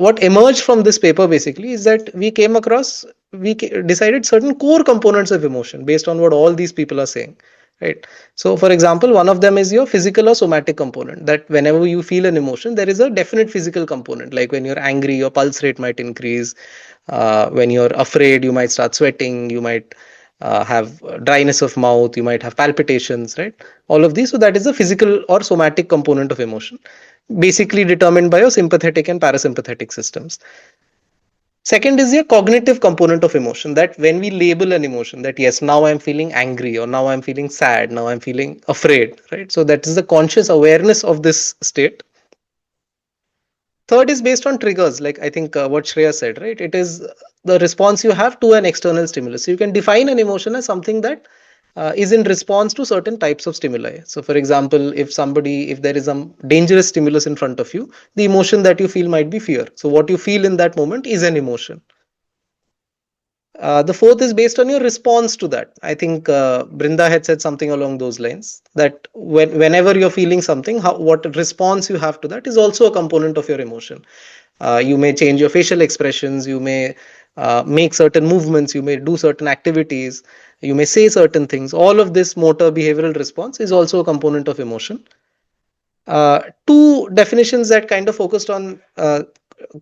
what emerged from this paper basically is that decided certain core components of emotion based on what all these people are saying, right? So for example, one of them is your physical or somatic component, that whenever you feel an emotion, there is a definite physical component. Like when you're angry, your pulse rate might increase. When you're afraid, you might start sweating, you might have dryness of mouth, you might have palpitations, right? All of these. So that is the physical or somatic component of emotion, basically determined by your sympathetic and parasympathetic systems. Second is your cognitive component of emotion, that when we label an emotion, that yes, now I'm feeling angry, or now I'm feeling sad, now I'm feeling afraid, right? So that is the conscious awareness of this state. Third is based on triggers, like I think what Shreya said, right? It is the response you have to an external stimulus. So you can define an emotion as something that is in response to certain types of stimuli. So, for example, if there is a dangerous stimulus in front of you, the emotion that you feel might be fear. So, what you feel in that moment is an emotion. The fourth is based on your response to that. I think Brinda had said something along those lines, that whenever you're feeling something, what response you have to that is also a component of your emotion. You may change your facial expressions, you may make certain movements, you may do certain activities, you may say certain things. All of this motor behavioral response is also a component of emotion. Two definitions that kind of focused on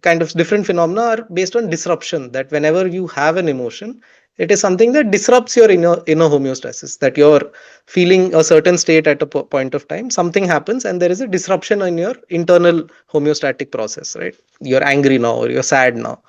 kind of different phenomena are based on disruption, that whenever you have an emotion, it is something that disrupts your inner homeostasis, that you're feeling a certain state at a point of time, something happens and there is a disruption in your internal homeostatic process, right? You're angry now, or you're sad now.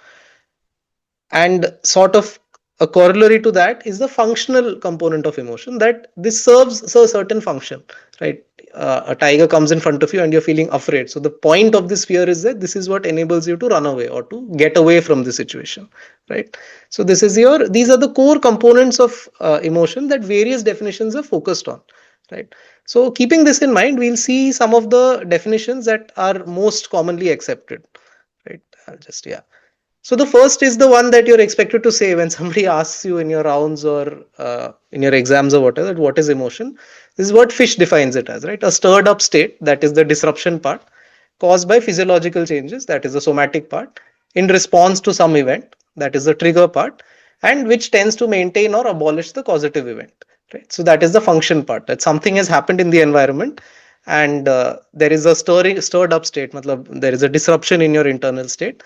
And sort of a corollary to that is the functional component of emotion, that this serves a certain function, right? A tiger comes in front of you and you're feeling afraid, so the point of this fear is that this is what enables you to run away or to get away from the situation, right? So these are the core components of emotion that various definitions are focused on, right? So keeping this in mind, we'll see some of the definitions that are most commonly accepted, right? I'll just yeah So the first is the one that you're expected to say when somebody asks you in your rounds or in your exams or whatever, that what is emotion? This is what Fish defines it as, right? A stirred up state, that is the disruption part, caused by physiological changes, that is the somatic part, in response to some event, that is the trigger part, and which tends to maintain or abolish the causative event, right? So that is the function part, that something has happened in the environment and there is a stirred up state, there is a disruption in your internal state,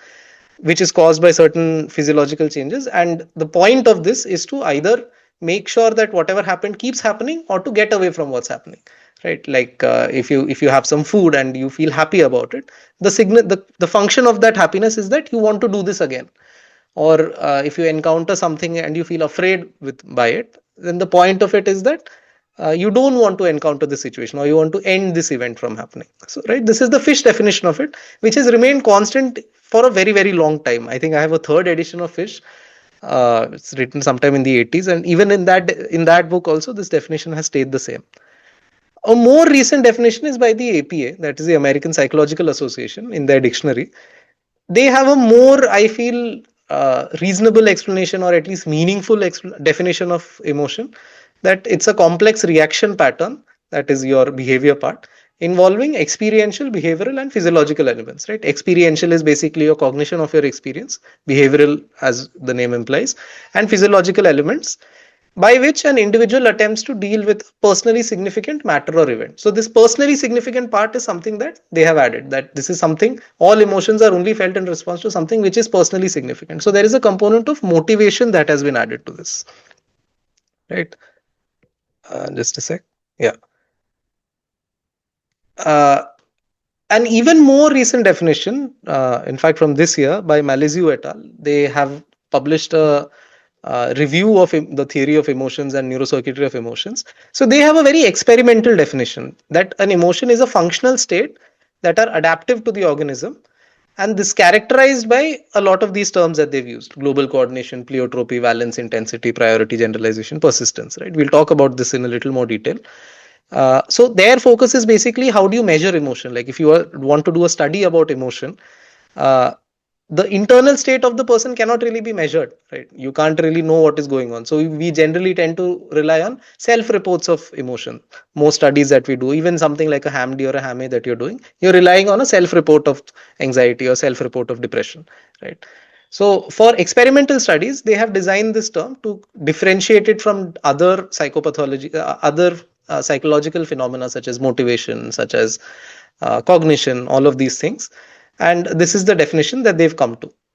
which is caused by certain physiological changes, and the point of this is to either make sure that whatever happened keeps happening, or to get away from what's happening, right? Like if you have some food and you feel happy about it, the function of that happiness is that you want to do this again. Or if you encounter something and you feel afraid by it, then the point of it is that you don't want to encounter this situation, or you want to end this event from happening. So right, this is the Fish definition of it, which has remained constant for a very very long time. I think I have a third edition of Fish. It's written sometime in the 80s, and even in that book also this definition has stayed the same. A more recent definition is by the APA, that is the American Psychological Association, in their dictionary. They have a more, I feel, reasonable explanation, or at least meaningful definition of emotion, that it's a complex reaction pattern, that is your behavior part, involving experiential, behavioral, and physiological elements, right? Experiential is basically your cognition of your experience, behavioral, as the name implies, and physiological elements by which an individual attempts to deal with personally significant matter or event. So this personally significant part is something that they have added, that this is something, all emotions are only felt in response to something which is personally significant. So there is a component of motivation that has been added to this, right? Just a sec. Yeah. Uh, an even more recent definition, in fact, from this year by Maliziu et al., they have published a review of the theory of emotions and neurocircuitry of emotions. So they have a very experimental definition, that an emotion is a functional state that are adaptive to the organism, and this characterized by a lot of these terms that they've used: global coordination, pleiotropy, valence, intensity, priority, generalization, persistence, right? We'll talk about this in a little more detail. So their focus is basically, how do you measure emotion? Like if you want to do a study about emotion, uh, the internal state of the person cannot really be measured, right? You can't really know what is going on. So we generally tend to rely on self reports of emotion. Most studies that we do, even something like a HAMD or a HAMA that you're doing, you're relying on a self report of anxiety or self report of depression, right? So for experimental studies, they have designed this term to differentiate it from other psychopathology, other psychological phenomena such as motivation, such as cognition, all of these things. And this is the definition that they've come to.